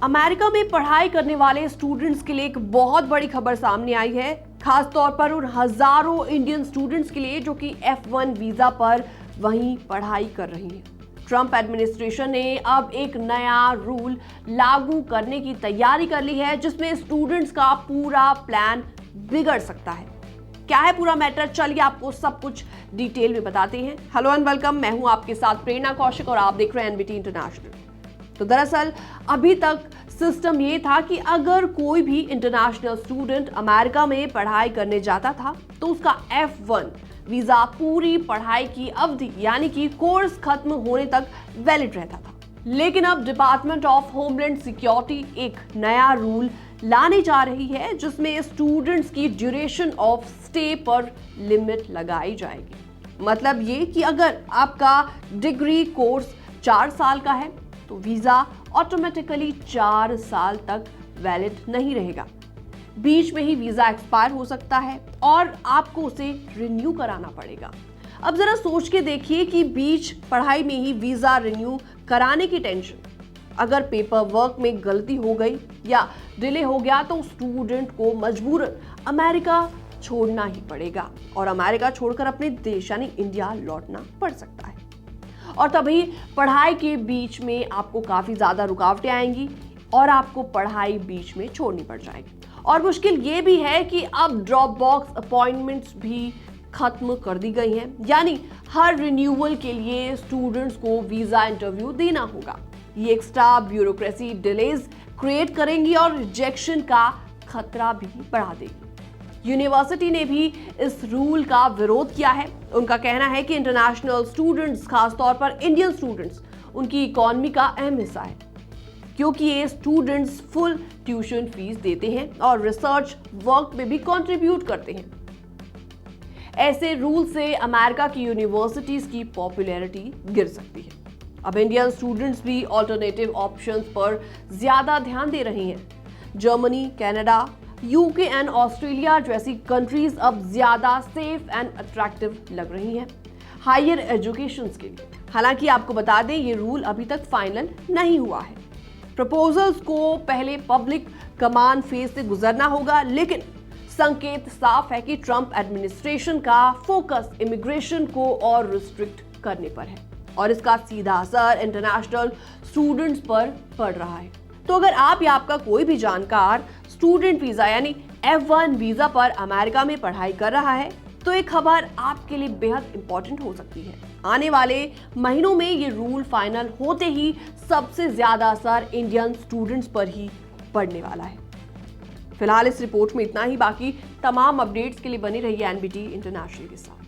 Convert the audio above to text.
America में पढ़ाई करने वाले स्टूडेंट्स के लिए एक बहुत बड़ी खबर सामने आई है, खास तौर पर उन हजारों इंडियन स्टूडेंट्स के लिए जो कि F1 वीजा पर वहीं पढ़ाई कर रही हैं। ट्रंप एडमिनिस्ट्रेशन ने अब एक नया रूल लागू करने की तैयारी कर ली है, जिसमें स्टूडेंट्स का पूरा प्लान बिगड़ सकता है। क्या है पूरा मैटर, चलिए आपको सब कुछ डिटेल में बताते हैं। हेलो एंड वेलकम, मैं हूं आपके साथ प्रेरणा कौशिक और आप देख रहे हैं एनबीटी इंटरनेशनल। तो दरअसल अभी तक सिस्टम ये था कि अगर कोई भी इंटरनेशनल स्टूडेंट अमेरिका में पढ़ाई करने जाता था तो उसका F1 वीजा पूरी पढ़ाई की अवधि यानी कि कोर्स खत्म होने तक वैलिड रहता था। लेकिन अब डिपार्टमेंट ऑफ होमलैंड सिक्योरिटी एक नया रूल लाने जा रही है, जिसमें स्टूडेंट्स की ड्यूरेशन ऑफ स्टे पर लिमिट लगाई जाएगी। मतलब ये कि अगर आपका डिग्री कोर्स 4 साल का है तो वीजा ऑटोमेटिकली 4 साल तक वैलिड नहीं रहेगा। बीच में ही वीजा एक्सपायर हो सकता है और आपको उसे रिन्यू कराना पड़ेगा। अब जरा सोच के देखिए कि बीच पढ़ाई में ही वीजा रिन्यू कराने की टेंशन, अगर पेपर वर्क में गलती हो गई या डिले हो गया तो स्टूडेंट को मजबूरन अमेरिका छोड़ना ही पड़ेगा और अमेरिका छोड़कर अपने देश यानी इंडिया लौटना पड़ सकता है। और तभी पढ़ाई के बीच में आपको काफी ज्यादा रुकावटें आएंगी और आपको पढ़ाई बीच में छोड़नी पड़ जाएगी। और मुश्किल ये भी है कि अब ड्रॉप बॉक्स अपॉइंटमेंट्स भी खत्म कर दी गई हैं, यानी हर रिन्यूअल के लिए स्टूडेंट्स को वीजा इंटरव्यू देना होगा। ये एक्स्ट्रा ब्यूरोक्रेसी डिलेज क्रिएट करेंगी और रिजेक्शन का खतरा भी बढ़ा देगी। यूनिवर्सिटी ने भी इस रूल का विरोध किया है। उनका कहना है कि इंटरनेशनल स्टूडेंट्स, खासतौर पर इंडियन स्टूडेंट्स, उनकी इकोनॉमी का अहम हिस्सा है, क्योंकि ये स्टूडेंट्स फुल ट्यूशन फीस देते हैं और रिसर्च वर्क में भी कंट्रीब्यूट करते हैं। ऐसे रूल से अमेरिका की यूनिवर्सिटीज की पॉपुलैरिटी गिर सकती है। अब इंडियन स्टूडेंट्स भी ऑल्टरनेटिव ऑप्शंस पर ज्यादा ध्यान दे रहे हैं। Germany, Canada, UK and Australia जैसी कंट्रीज अब ज्यादा सेफ एंड अट्रैक्टिव लग रही हैं हायर एजुकेशन के लिए। हालांकि आपको बता दें, ये रूल अभी तक फाइनल नहीं हुआ है। प्रपोजल्स को पहले पब्लिक कमांड फेज से गुजरना होगा, लेकिन संकेत साफ है कि ट्रंप एडमिनिस्ट्रेशन का फोकस इमिग्रेशन को और रिस्ट्रिक्ट करने पर है और इसका सीधा असर इंटरनेशनल स्टूडेंट्स पर पड़ रहा है। तो अगर आप या आपका कोई भी जानकार स्टूडेंट वीजा यानी F1 वीजा पर अमेरिका में पढ़ाई कर रहा है तो एक खबर आपके लिए बेहद इंपॉर्टेंट हो सकती है। आने वाले महीनों में ये रूल फाइनल होते ही सबसे ज्यादा असर इंडियन स्टूडेंट्स पर ही पड़ने वाला है। फिलहाल इस रिपोर्ट में इतना ही। बाकी तमाम अपडेट्स के लिए बने रहिए एनबीटी इंटरनेशनल के साथ।